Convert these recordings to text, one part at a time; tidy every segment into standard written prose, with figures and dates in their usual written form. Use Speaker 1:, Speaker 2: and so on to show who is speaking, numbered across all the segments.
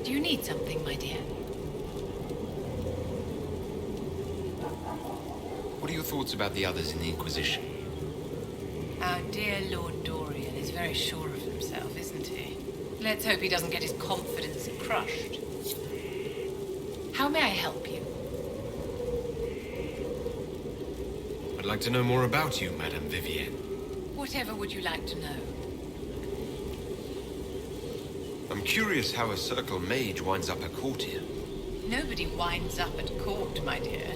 Speaker 1: Do you need something, my dear?
Speaker 2: What are your thoughts about the others in the Inquisition?
Speaker 1: Our dear Lord Dorian is very sure of himself, isn't he? Let's hope he doesn't get his confidence crushed. How may I help you?
Speaker 2: I'd like to know more about you, Madame Vivienne.
Speaker 1: Whatever would you like to know?
Speaker 2: I'm curious how a circle mage winds up a courtier.
Speaker 1: Nobody winds up at court, my dear.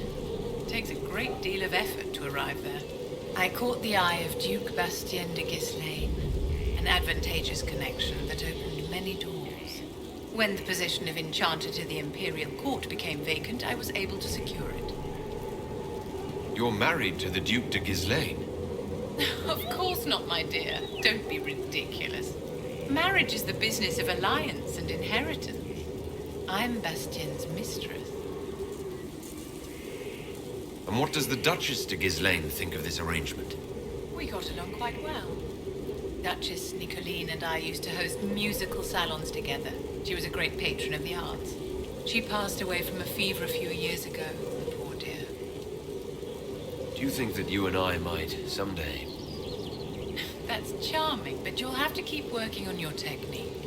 Speaker 1: It takes a great deal of effort to arrive there. I caught the eye of Duke Bastien de Ghislaine, an advantageous connection that opened many doors. When the position of Enchanter to the Imperial Court became vacant, I was able to secure it.
Speaker 2: You're married to the Duke de Ghislaine?
Speaker 1: Of course not, my dear. Don't be ridiculous. Marriage is the business of alliance and inheritance. I'm Bastien's mistress.
Speaker 2: And what does the Duchess de Ghislaine think of this arrangement?
Speaker 1: We got along quite well. Duchess Nicoline and I used to host musical salons together. She was a great patron of the arts. She passed away from a fever a few years ago, the poor dear.
Speaker 2: Do you think that you and I might, someday?
Speaker 1: That's charming, but you'll have to keep working on your technique.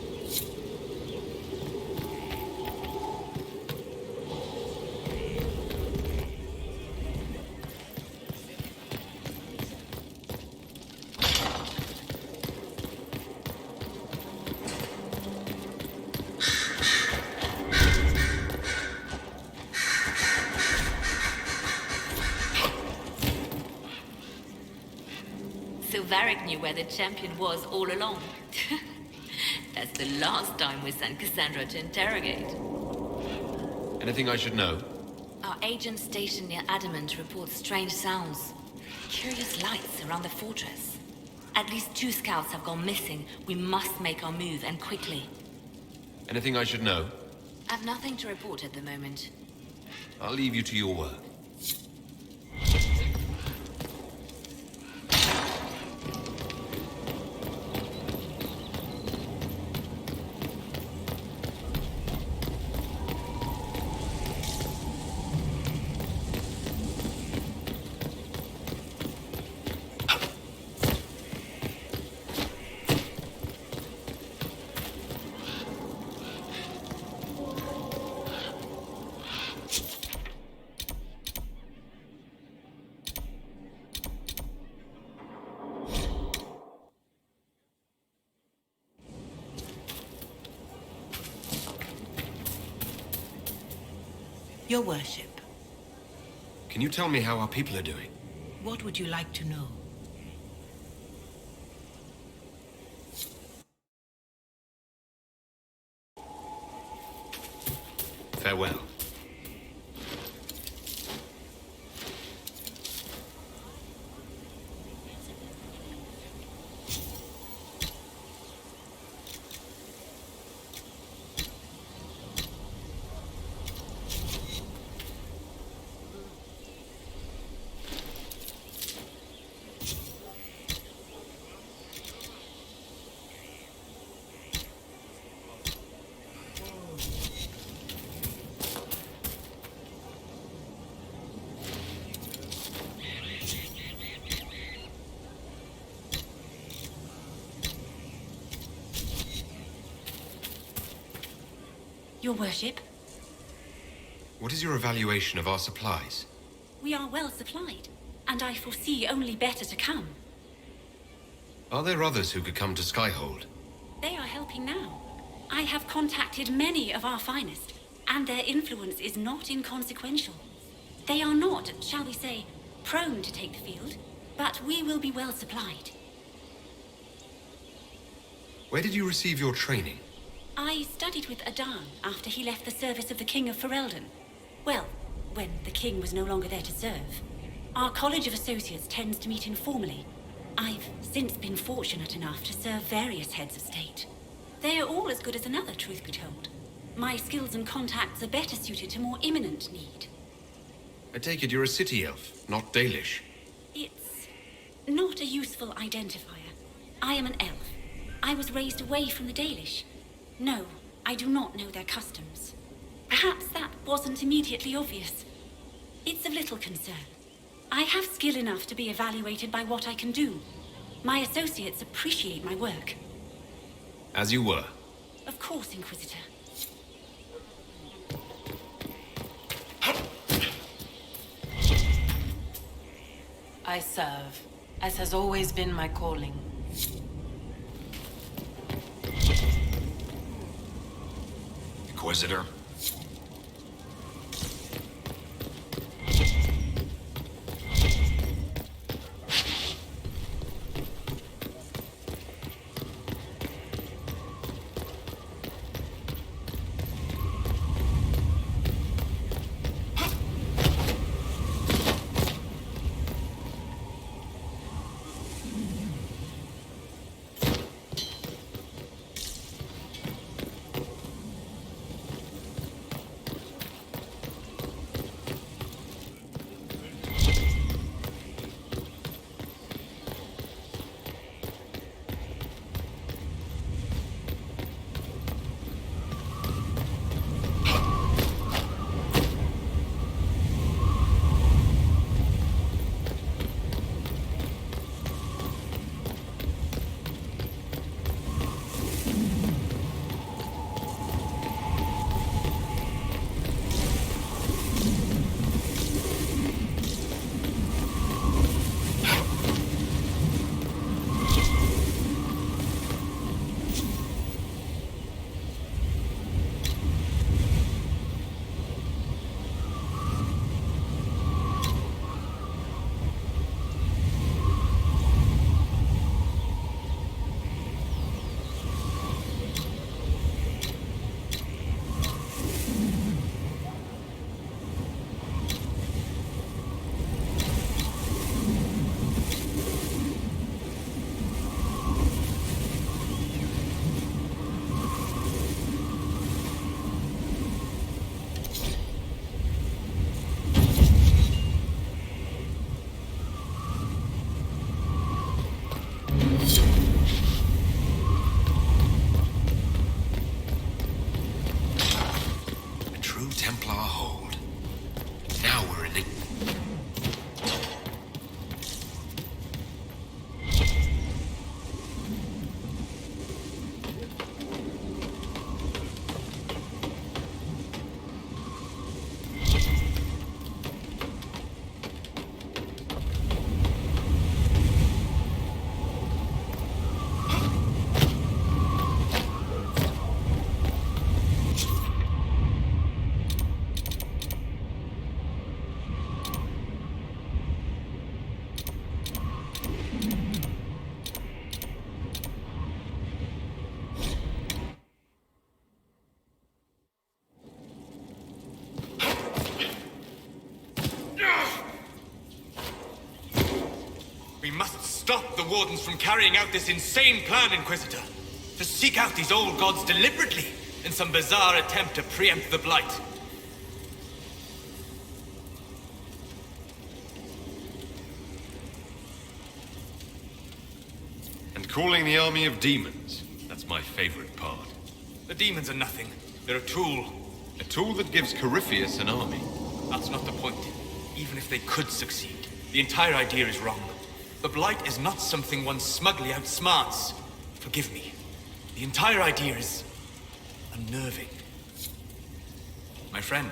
Speaker 3: Varric knew where the champion was all along. That's the last time we sent Cassandra to interrogate.
Speaker 2: Anything I should know?
Speaker 3: Our agent stationed near Adamant reports strange sounds. Curious lights around the fortress. At least 2 scouts have gone missing. We must make our move, and quickly.
Speaker 2: Anything I should know?
Speaker 3: I've nothing to report at the moment.
Speaker 2: I'll leave you to your work.
Speaker 4: Your worship,
Speaker 2: Can you tell me how our people are doing?
Speaker 4: what would you like to know?
Speaker 2: Farewell.
Speaker 5: Your worship,
Speaker 2: What is your evaluation of our supplies?
Speaker 5: we are well supplied, and I foresee only better to come.
Speaker 2: Are there others who could come to Skyhold?
Speaker 5: They are helping now. I have contacted many of our finest, and their influence is not inconsequential. They are not, shall we say, prone to take the field, but we will be well supplied.
Speaker 2: Where did you receive your training?
Speaker 5: I studied with Adan after he left the service of the King of Ferelden. Well, when the king was no longer there to serve. Our College of Associates tends to meet informally. I've since been fortunate enough to serve various heads of state. They are all as good as another, truth be told. My skills and contacts are better suited to more imminent need.
Speaker 2: I take it you're a city elf, not Dalish.
Speaker 5: It's not a useful identifier. I am an elf. I was raised away from the Dalish. No, I do not know their customs. Perhaps that wasn't immediately obvious. It's of little concern. I have skill enough to be evaluated by what I can do. My associates appreciate my work.
Speaker 2: As you were.
Speaker 5: Of course, Inquisitor.
Speaker 6: I serve, as has always been my calling.
Speaker 7: Inquisitor.
Speaker 8: We must stop the Wardens from carrying out this insane plan, Inquisitor. To seek out these old gods deliberately in some bizarre attempt to preempt the Blight.
Speaker 2: And calling the army of demons. That's my favorite part.
Speaker 8: The demons are nothing. They're a tool.
Speaker 2: A tool that gives Corypheus an army.
Speaker 8: That's not the point. Even if they could succeed, the entire idea is wrong. The Blight is not something one smugly outsmarts. Forgive me. The entire idea is unnerving. My friend.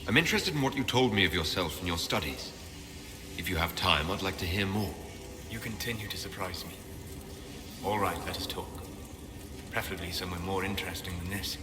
Speaker 2: I'm interested in what you told me of yourself and your studies. If you have time, I'd like to hear more.
Speaker 8: You continue to surprise me. All right, let us talk. Preferably somewhere more interesting than this.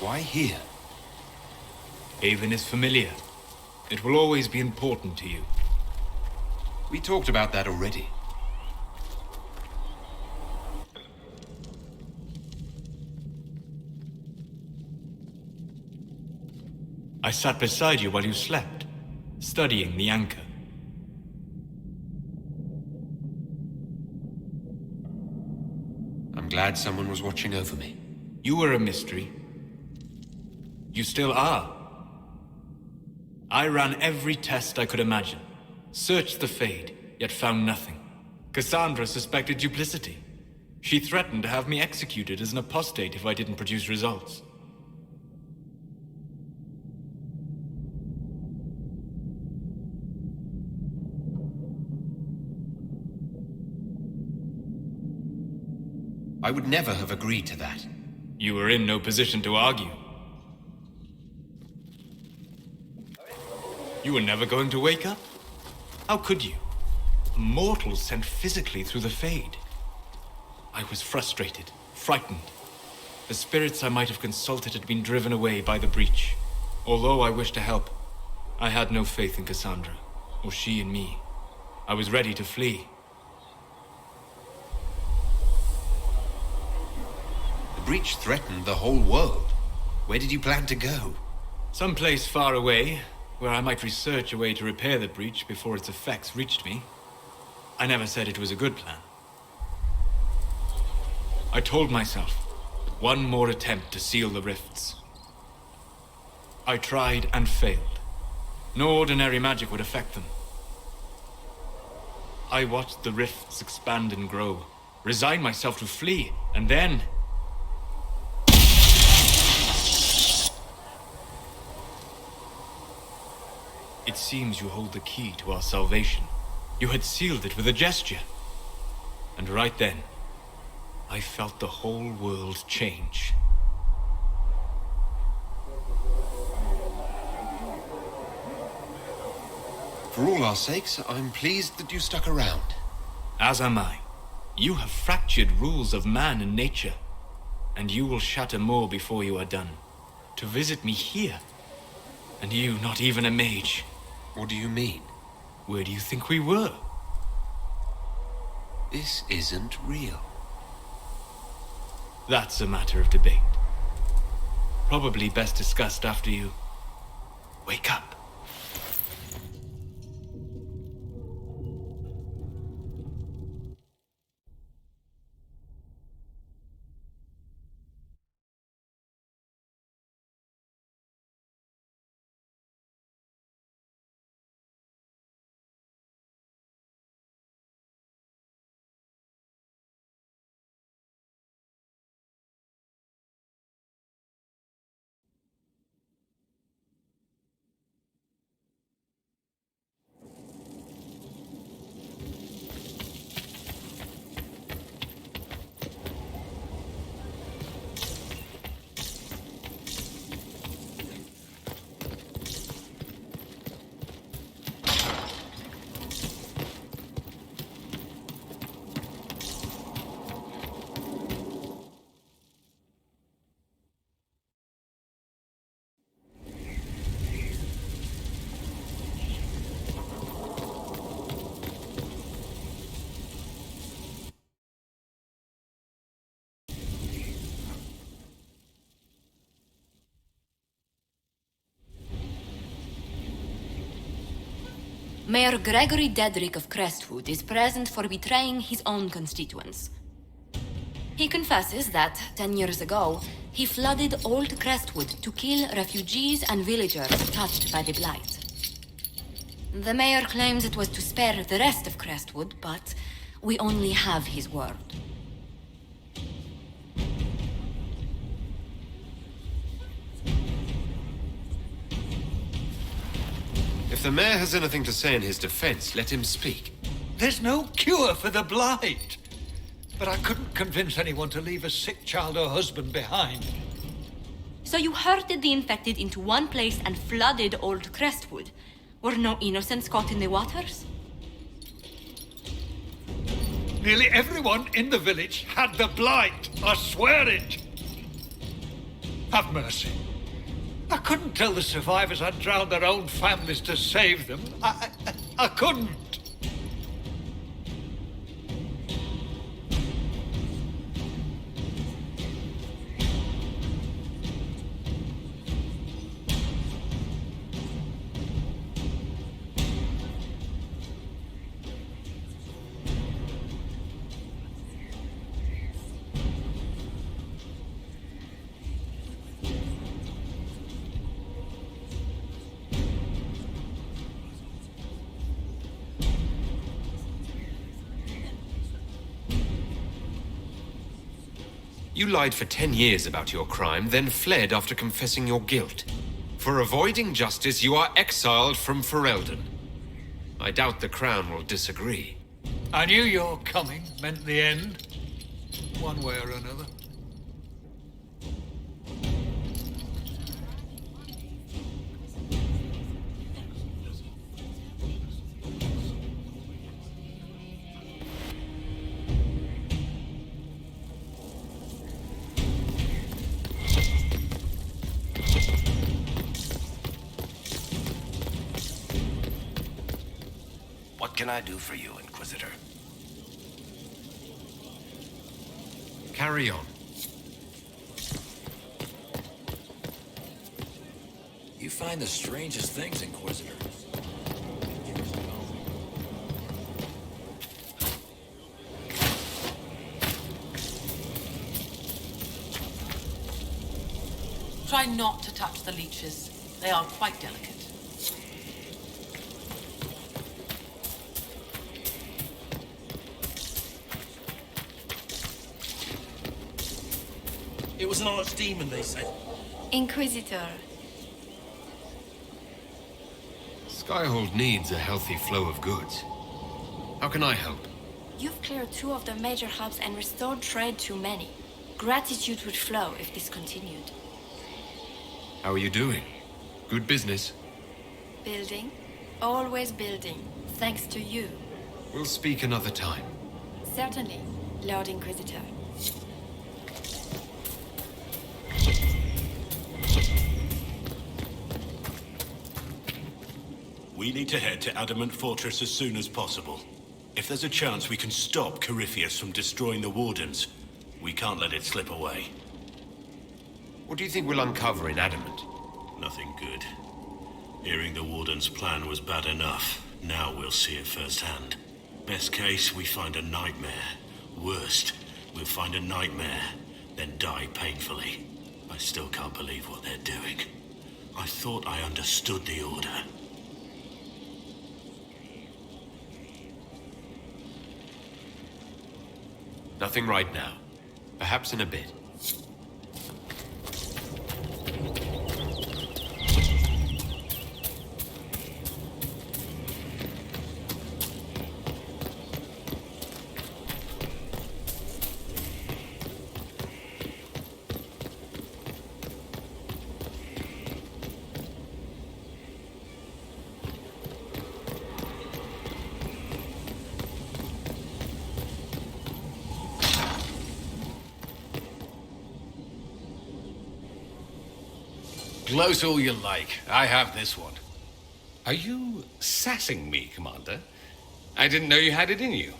Speaker 2: Why here?
Speaker 8: Haven is familiar. It will always be important to you.
Speaker 2: We talked about that already.
Speaker 8: I sat beside you while you slept, studying the anchor.
Speaker 2: I'm glad someone was watching over me.
Speaker 8: You were a mystery. You still are. I ran every test I could imagine. Searched the Fade, yet found nothing. Cassandra suspected duplicity. She threatened to have me executed as an apostate if I didn't produce results.
Speaker 2: I would never have agreed to that.
Speaker 8: You were in no position to argue. You were never going to wake up? How could you? A mortal sent physically through the Fade. I was frustrated, frightened. The spirits I might have consulted had been driven away by the breach. Although I wished to help, I had no faith in Cassandra, or she in me. I was ready to flee.
Speaker 2: The breach threatened the whole world. Where did you plan to go?
Speaker 8: Someplace far away, where I might research a way to repair the breach before its effects reached me. I never said it was a good plan. I told myself, one more attempt to seal the rifts. I tried and failed. No ordinary magic would affect them. I watched the rifts expand and grow, resigned myself to flee, and then... It seems you hold the key to our salvation. You had sealed it with a gesture. And right then, I felt the whole world change.
Speaker 2: For all our sakes, I'm pleased that you stuck around.
Speaker 8: As am I. You have fractured rules of man and nature. And you will shatter more before you are done. To visit me here. And you not even a mage.
Speaker 2: What do you mean?
Speaker 8: Where do you think we were?
Speaker 2: This isn't real.
Speaker 8: That's a matter of debate. Probably best discussed after you wake up.
Speaker 3: Mayor Gregory Dedrick of Crestwood is present for betraying his own constituents. He confesses that, 10 years ago, he flooded Old Crestwood to kill refugees and villagers touched by the Blight. The mayor claims it was to spare the rest of Crestwood, but we only have his word.
Speaker 2: If the mayor has anything to say in his defense, let him speak.
Speaker 7: There's no cure for the Blight. But I couldn't convince anyone to leave a sick child or husband behind.
Speaker 3: So you herded the infected into one place and flooded Old Crestwood? Were no innocents caught in the waters?
Speaker 7: Nearly everyone in the village had the Blight. I swear it. Have mercy. I couldn't tell the survivors I'd drowned their own families to save them. I couldn't.
Speaker 2: You lied for 10 years about your crime, then fled after confessing your guilt. For avoiding justice, you are exiled from Ferelden. I doubt the Crown will disagree.
Speaker 7: I knew your coming meant the end, one way or another.
Speaker 9: What can I do for you, Inquisitor?
Speaker 2: Carry on.
Speaker 9: You find the strangest things, Inquisitor.
Speaker 6: Try not to touch the leeches. They are quite delicate.
Speaker 9: It was an archdemon, they said.
Speaker 3: Inquisitor.
Speaker 2: Skyhold needs a healthy flow of goods. How can I help?
Speaker 3: You've cleared 2 of the major hubs and restored trade to many. Gratitude would flow if this continued.
Speaker 2: How are you doing? Good business.
Speaker 3: Building. Always building. Thanks to you.
Speaker 2: We'll speak another time.
Speaker 3: Certainly, Lord Inquisitor.
Speaker 10: We need to head to Adamant Fortress as soon as possible. If there's a chance we can stop Corypheus from destroying the Wardens, we can't let it slip away.
Speaker 2: What do you think we'll uncover in Adamant?
Speaker 10: Nothing good. Hearing the Warden's plan was bad enough. Now we'll see it firsthand. Best case, we find a nightmare. Worst, we'll find a nightmare, then die painfully. I still can't believe what they're doing. I thought I understood the Order.
Speaker 2: Nothing right now. Perhaps in a bit.
Speaker 11: Gloat all you like. I have this one. Are you sassing me, Commander? I didn't know you had it in you.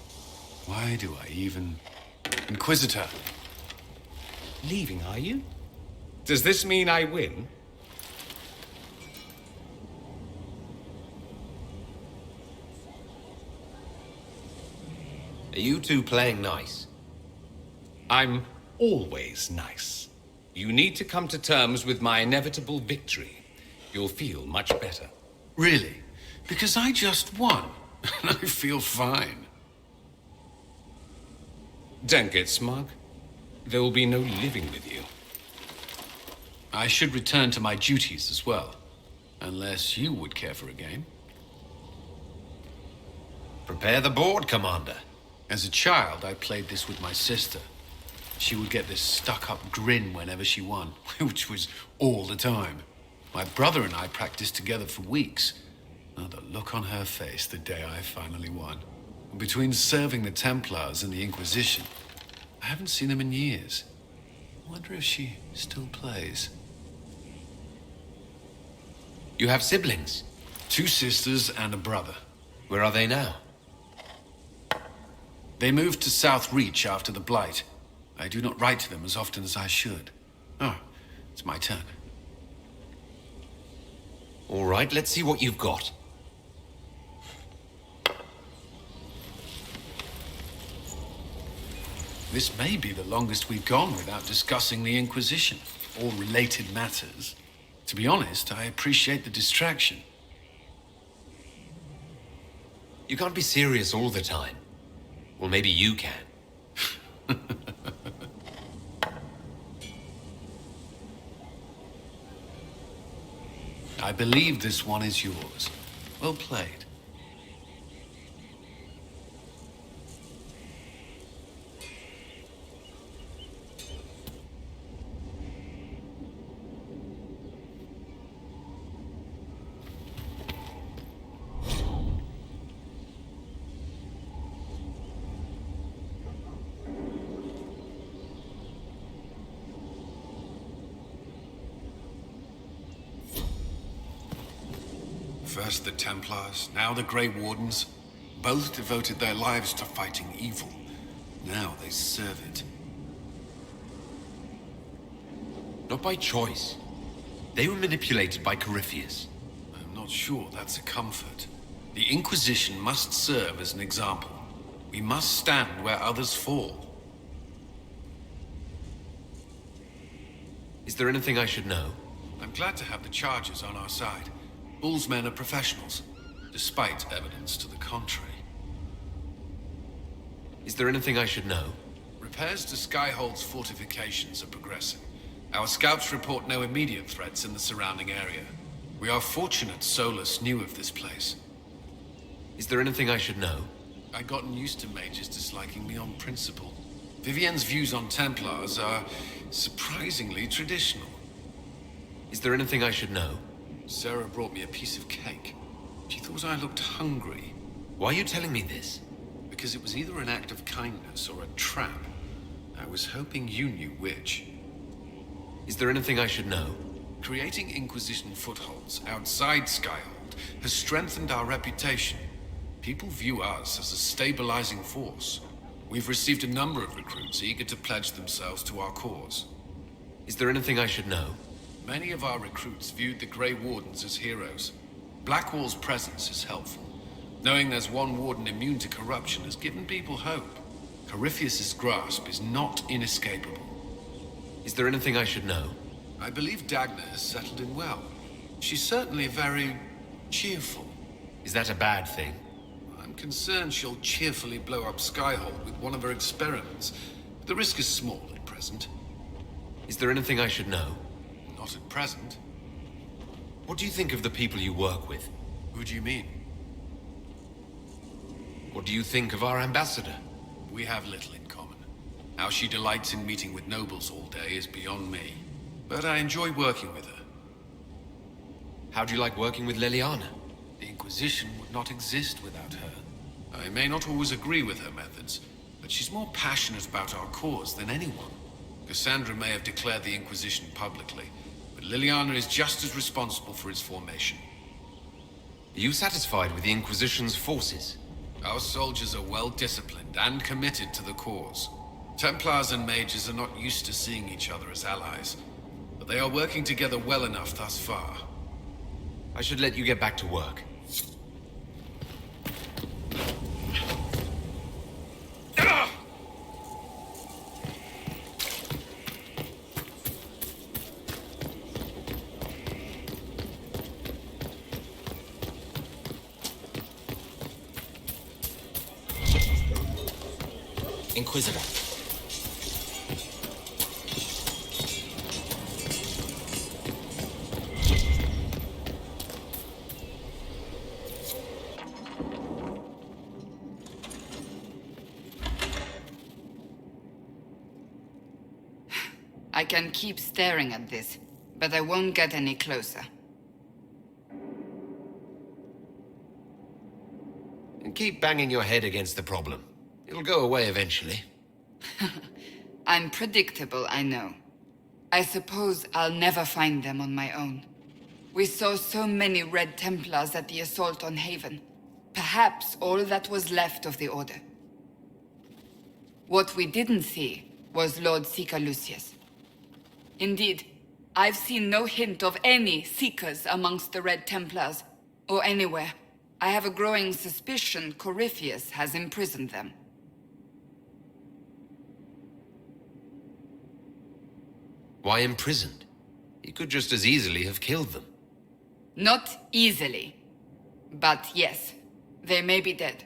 Speaker 11: Why do I even... Inquisitor. Leaving, are you? Does this mean I win?
Speaker 2: Are you two playing nice?
Speaker 11: I'm always nice. You need to come to terms with my inevitable victory. You'll feel much better.
Speaker 12: Really? Because I just won, and I feel fine.
Speaker 11: Don't get smug. There will be no living with you.
Speaker 12: I should return to my duties as well, unless you would care for a game.
Speaker 2: Prepare the board, Commander.
Speaker 12: As a child, I played this with my sister. She would get this stuck-up grin whenever she won, which was all the time. My brother and I practiced together for weeks. Oh, the look on her face the day I finally won. Between serving the Templars and the Inquisition, I haven't seen them in years. I wonder if she still plays.
Speaker 2: You have siblings?
Speaker 12: 2 sisters and a brother.
Speaker 2: Where are they now?
Speaker 12: They moved to South Reach after the Blight. I do not write to them as often as I should. Oh, it's my turn.
Speaker 2: All right, let's see what you've got.
Speaker 12: This may be the longest we've gone without discussing the Inquisition, or related matters. To be honest, I appreciate the distraction.
Speaker 2: You can't be serious all the time. Well, maybe you can.
Speaker 12: I believe this one is yours. Well played. First the Templars, now the Grey Wardens. Both devoted their lives to fighting evil. Now they serve it.
Speaker 2: Not by choice. They were manipulated by Corypheus.
Speaker 12: I'm not sure that's a comfort. The Inquisition must serve as an example. We must stand where others fall.
Speaker 2: Is there anything I should know?
Speaker 12: I'm glad to have the Chargers on our side. Bull's men are professionals, despite evidence to the contrary.
Speaker 2: Is there anything I should know?
Speaker 12: Repairs to Skyhold's fortifications are progressing. Our scouts report no immediate threats in the surrounding area. We are fortunate Solus knew of this place.
Speaker 2: Is there anything I should know?
Speaker 12: I'd gotten used to mages disliking me on principle. Vivienne's views on Templars are surprisingly traditional.
Speaker 2: Is there anything I should know?
Speaker 12: Sarah brought me a piece of cake. She thought I looked hungry.
Speaker 2: Why are you telling me this?
Speaker 12: Because it was either an act of kindness or a trap. I was hoping you knew which.
Speaker 2: Is there anything I should know?
Speaker 12: Creating Inquisition footholds outside Skyhold has strengthened our reputation. People view us as a stabilizing force. We've received a number of recruits eager to pledge themselves to our cause.
Speaker 2: Is there anything I should know?
Speaker 12: Many of our recruits viewed the Grey Wardens as heroes. Blackwall's presence is helpful. Knowing there's one warden immune to corruption has given people hope. Corypheus's grasp is not inescapable.
Speaker 2: Is there anything I should know?
Speaker 12: I believe Dagna has settled in well. She's certainly very cheerful.
Speaker 2: Is that a bad thing?
Speaker 12: I'm concerned she'll cheerfully blow up Skyhold with one of her experiments. But the risk is small at present.
Speaker 2: Is there anything I should know?
Speaker 12: Not at present.
Speaker 2: What do you think of the people you work with?
Speaker 12: Who do you mean?
Speaker 2: What do you think of our ambassador?
Speaker 12: We have little in common. How she delights in meeting with nobles all day is beyond me. But I enjoy working with her.
Speaker 2: How do you like working with Leliana?
Speaker 12: The Inquisition would not exist without her. I may not always agree with her methods, but she's more passionate about our cause than anyone. Cassandra may have declared the Inquisition publicly, but Liliana is just as responsible for its formation.
Speaker 2: Are you satisfied with the Inquisition's forces?
Speaker 12: Our soldiers are well disciplined and committed to the cause. Templars and mages are not used to seeing each other as allies, but they are working together well enough thus far.
Speaker 2: I should let you get back to work.
Speaker 9: Inquisitor.
Speaker 13: I can keep staring at this, but I won't get any closer.
Speaker 2: And keep banging your head against the problem. It'll go away eventually.
Speaker 13: I'm predictable, I know. I suppose I'll never find them on my own. We saw so many Red Templars at the assault on Haven. Perhaps all that was left of the Order. What we didn't see was Lord Seeker Lucius. Indeed, I've seen no hint of any Seekers amongst the Red Templars, or anywhere. I have a growing suspicion Corypheus has imprisoned them.
Speaker 2: Why imprisoned? He could just as easily have killed them.
Speaker 13: Not easily. But yes, they may be dead.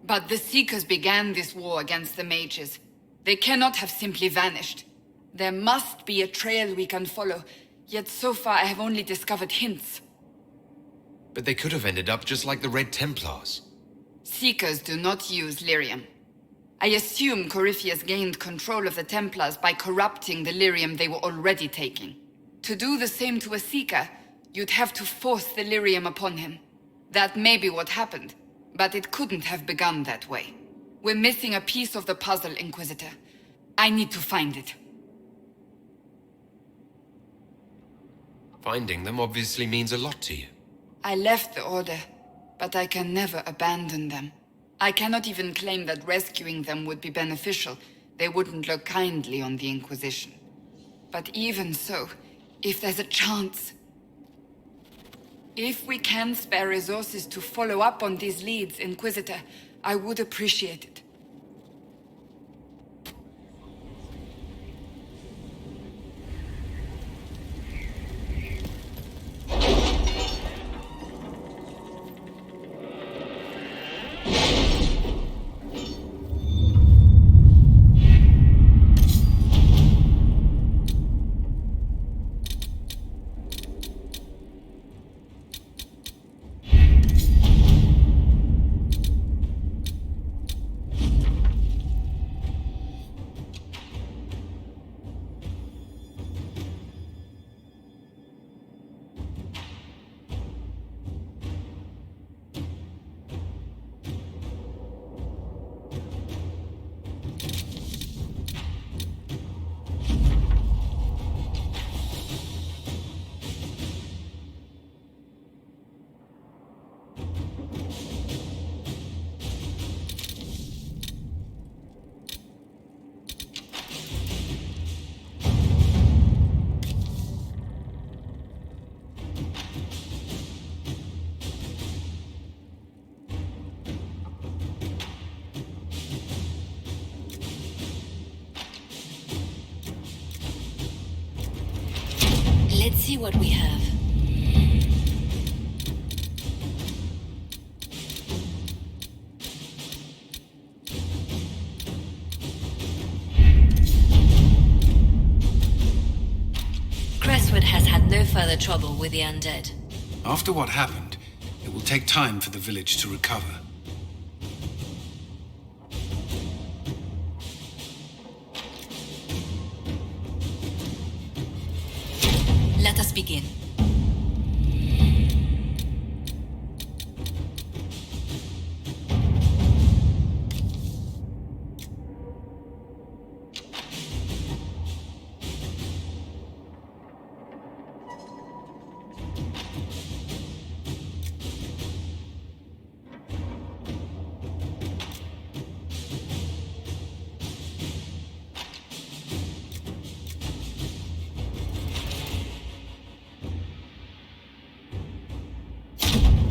Speaker 13: But the Seekers began this war against the mages. They cannot have simply vanished. There must be a trail we can follow, yet so far I have only discovered hints.
Speaker 2: But they could have ended up just like the Red Templars.
Speaker 13: Seekers do not use lyrium. I assume Corypheus gained control of the Templars by corrupting the lyrium they were already taking. To do the same to a Seeker, you'd have to force the lyrium upon him. That may be what happened, but it couldn't have begun that way. We're missing a piece of the puzzle, Inquisitor. I need to find it.
Speaker 2: Finding them obviously means a lot to you.
Speaker 13: I left the Order, but I can never abandon them. I cannot even claim that rescuing them would be beneficial. They wouldn't look kindly on the Inquisition. But even so, if there's a chance... If we can spare resources to follow up on these leads, Inquisitor, I would appreciate it.
Speaker 3: Let's see what we have. Crestwood has had no further trouble with the undead.
Speaker 12: After what happened, it will take time for the village to recover.
Speaker 3: Let us begin.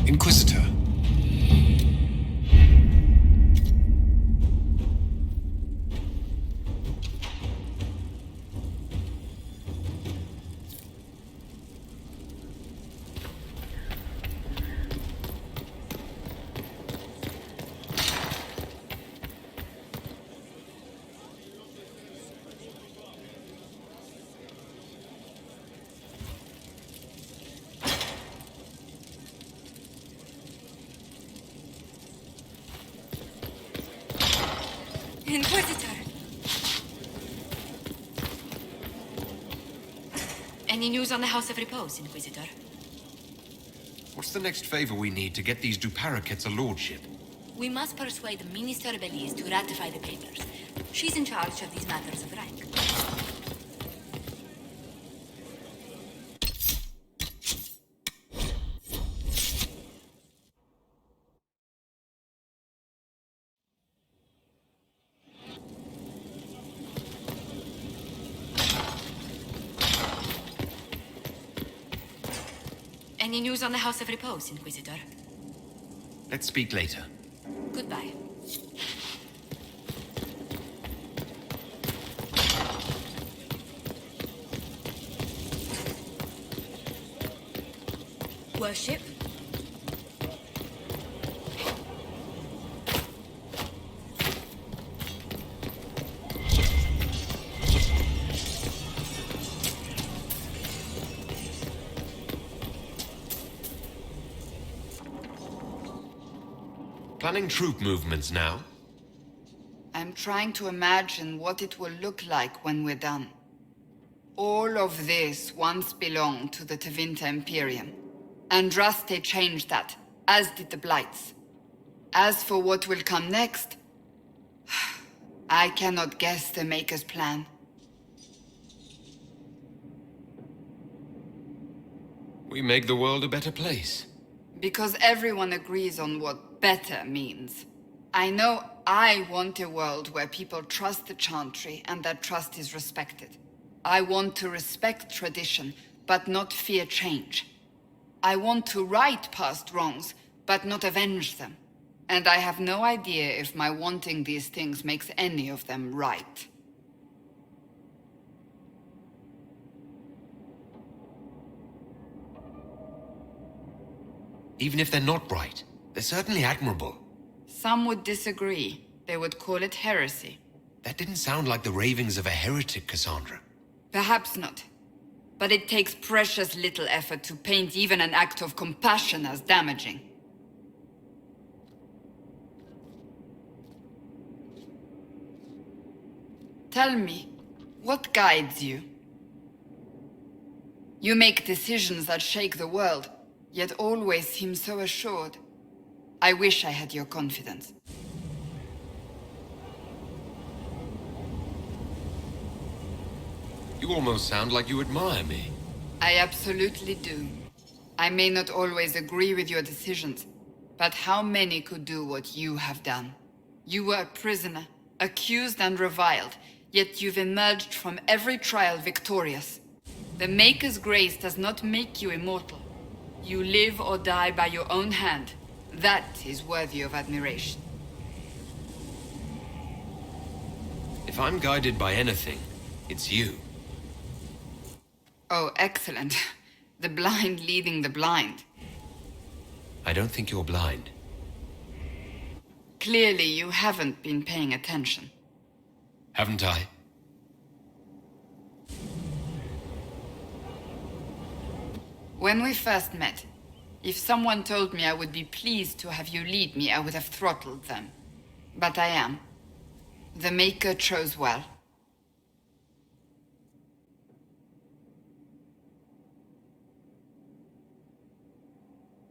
Speaker 12: Inquisitor.
Speaker 3: Inquisitor! Any news on the House of Repose, Inquisitor?
Speaker 2: What's the next favor we need to get these Duparakets a lordship?
Speaker 3: We must persuade Minister Belize to ratify the papers. She's in charge of these matters of rank. Any news on the House of Repose, Inquisitor?
Speaker 2: Let's speak later.
Speaker 3: Goodbye. Worship?
Speaker 2: Planning troop movements now?
Speaker 13: I'm trying to imagine what it will look like when we're done. All of this once belonged to the Tevinter Imperium. Andraste changed that, as did the Blights. As for what will come next, I cannot guess the Maker's plan.
Speaker 2: We make the world a better place.
Speaker 13: Because everyone agrees on what better means. I know I want a world where people trust the Chantry and that trust is respected. I want to respect tradition, but not fear change. I want to right past wrongs, but not avenge them. And I have no idea if my wanting these things makes any of them right.
Speaker 2: Even if they're not right, they're certainly admirable.
Speaker 13: Some would disagree. They would call it heresy.
Speaker 2: That didn't sound like the ravings of a heretic, Cassandra.
Speaker 13: Perhaps not. But it takes precious little effort to paint even an act of compassion as damaging. Tell me, what guides you? You make decisions that shake the world, yet always seem so assured. I wish I had your confidence.
Speaker 2: You almost sound like you admire me.
Speaker 13: I absolutely do. I may not always agree with your decisions, but how many could do what you have done? You were a prisoner, accused and reviled, yet you've emerged from every trial victorious. The Maker's grace does not make you immortal. You live or die by your own hand. That is worthy of admiration.
Speaker 2: If I'm guided by anything, it's you.
Speaker 13: Oh, excellent. The blind leading the blind.
Speaker 2: I don't think you're blind.
Speaker 13: Clearly, you haven't been paying attention.
Speaker 2: Haven't I?
Speaker 13: When we first met, if someone told me I would be pleased to have you lead me, I would have throttled them. But I am. The Maker chose well.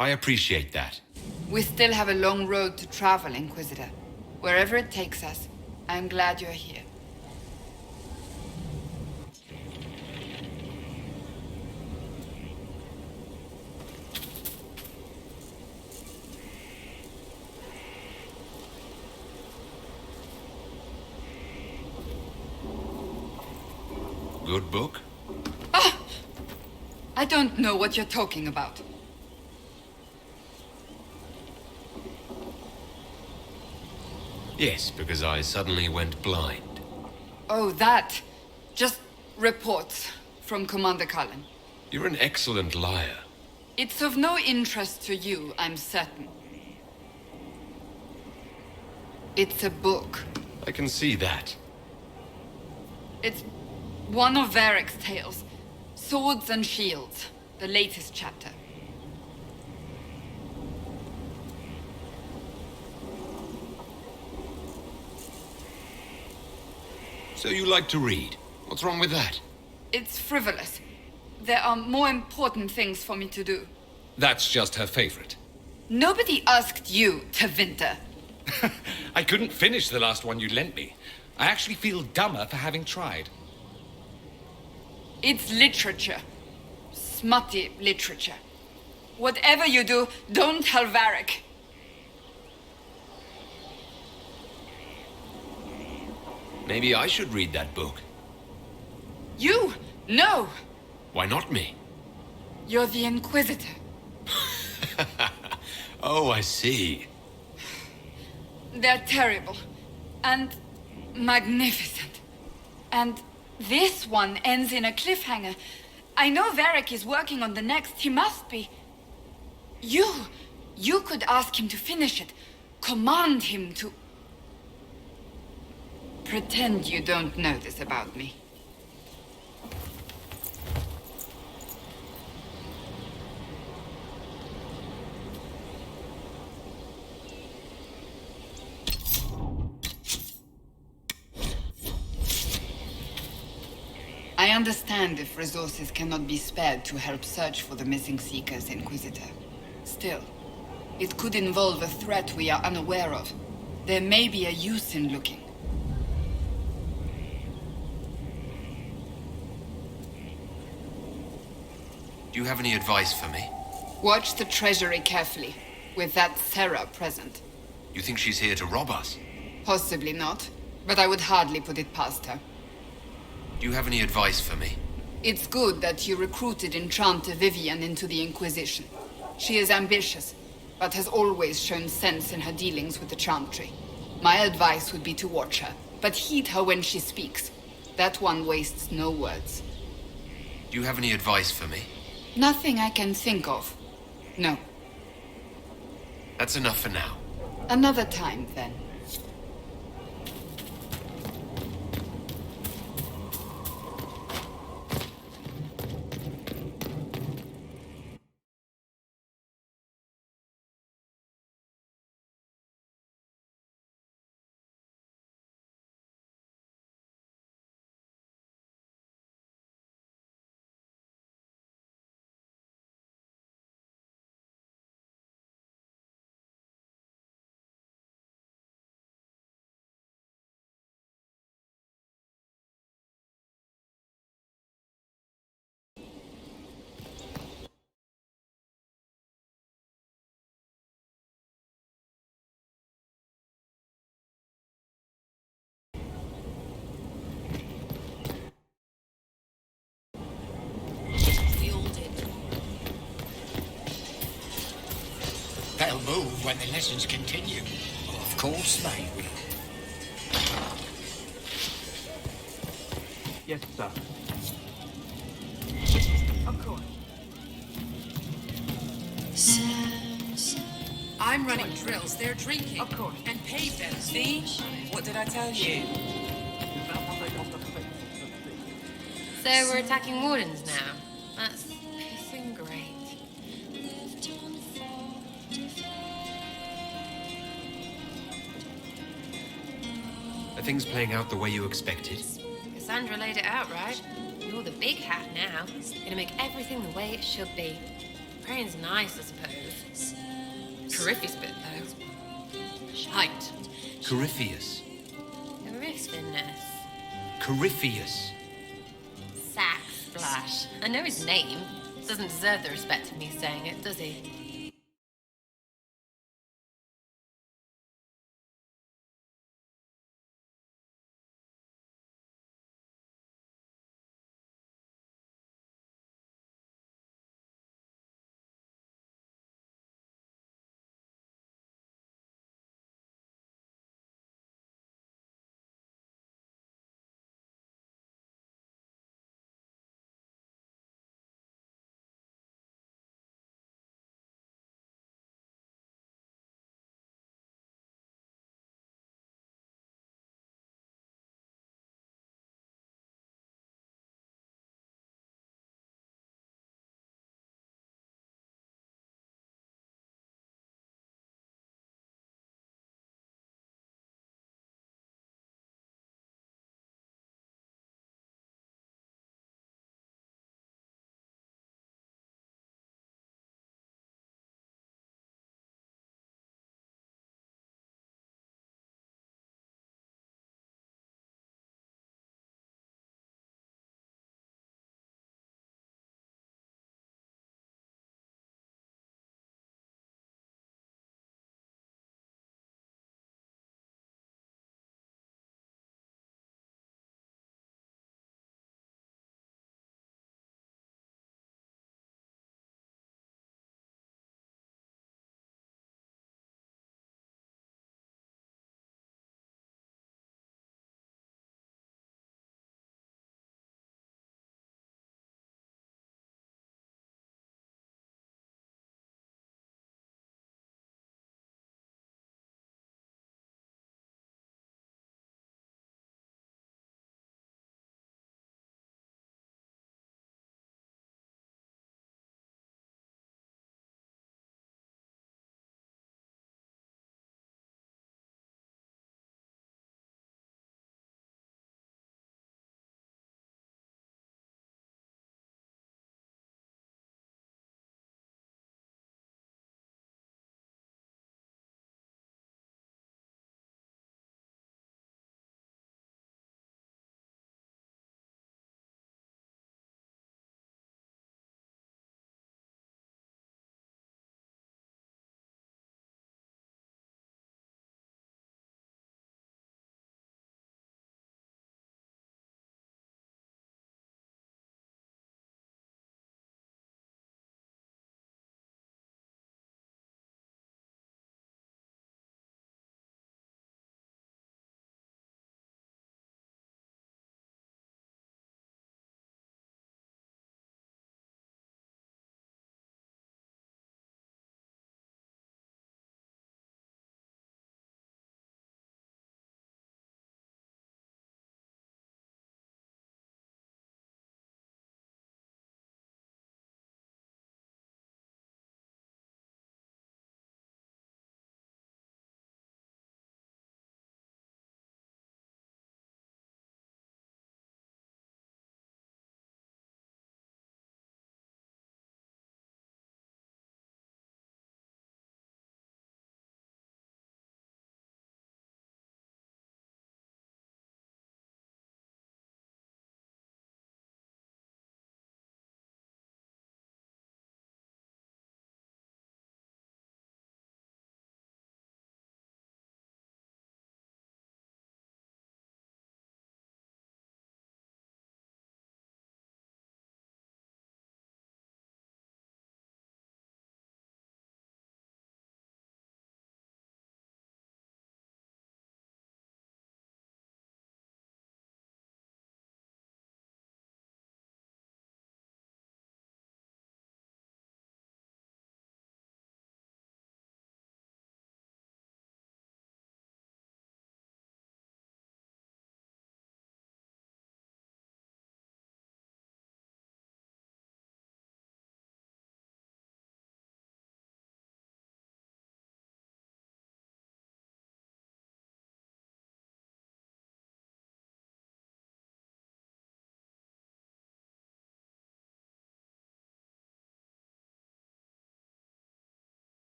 Speaker 2: I appreciate that.
Speaker 13: We still have a long road to travel, Inquisitor. Wherever it takes us, I'm glad you're here.
Speaker 2: Good book?
Speaker 13: Ah! I don't know what you're talking about.
Speaker 2: Yes, because I suddenly went blind.
Speaker 13: Oh, that. Just reports from Commander Cullen.
Speaker 2: You're an excellent liar.
Speaker 13: It's of no interest to you, I'm certain. It's a book.
Speaker 2: I can see that.
Speaker 13: It's one of Varric's tales. Swords and Shields, the latest chapter.
Speaker 2: So you like to read. What's wrong with that?
Speaker 13: It's frivolous. There are more important things for me to do.
Speaker 11: That's just her favorite.
Speaker 13: Nobody asked you, Tevinter.
Speaker 11: I couldn't finish the last one you lent me. I actually feel dumber for having tried.
Speaker 13: It's literature. Smutty literature. Whatever you do, don't tell Varric.
Speaker 2: Maybe I should read that book.
Speaker 13: You? No!
Speaker 2: Why not me?
Speaker 13: You're the Inquisitor.
Speaker 11: Oh, I see.
Speaker 13: They're terrible. And magnificent. And this one ends in a cliffhanger. I know Varric is working on the next. He must be. You could ask him to finish it. Command him to... Pretend you don't know this about me. I understand if resources cannot be spared to help search for the missing Seekers, Inquisitor. Still, it could involve a threat we are unaware of. There may be a use in looking.
Speaker 2: Do you have any advice for me?
Speaker 13: Watch the treasury carefully, with that Sarah present.
Speaker 2: You think she's here to rob us?
Speaker 13: Possibly not, but I would hardly put it past her.
Speaker 2: Do you have any advice for me?
Speaker 13: It's good that you recruited Enchanter Vivian into the Inquisition. She is ambitious, but has always shown sense in her dealings with the Chantry. My advice would be to watch her, but heed her when she speaks. That one wastes no words.
Speaker 2: Do you have any advice for me?
Speaker 13: Nothing I can think of. No.
Speaker 2: That's enough for now.
Speaker 13: Another time, then.
Speaker 14: They'll move when the lessons continue. Of course they will.
Speaker 8: Yes, sir.
Speaker 1: Of course. I'm running drills. They're drinking. Of course. And paid them. See? What did I tell you?
Speaker 6: So we're attacking wardens now. That's pissing great.
Speaker 2: Are things playing out the way you expected?
Speaker 6: Cassandra laid it out, right? You're the big hat now. Gonna make everything the way it should be. Praying's nice, I suppose. Corypheus bit, though. Height.
Speaker 2: Corypheus.
Speaker 6: Corypheus.
Speaker 2: Corypheus.
Speaker 6: Sack Splash. I know his name. Doesn't deserve the respect of me saying it, does he?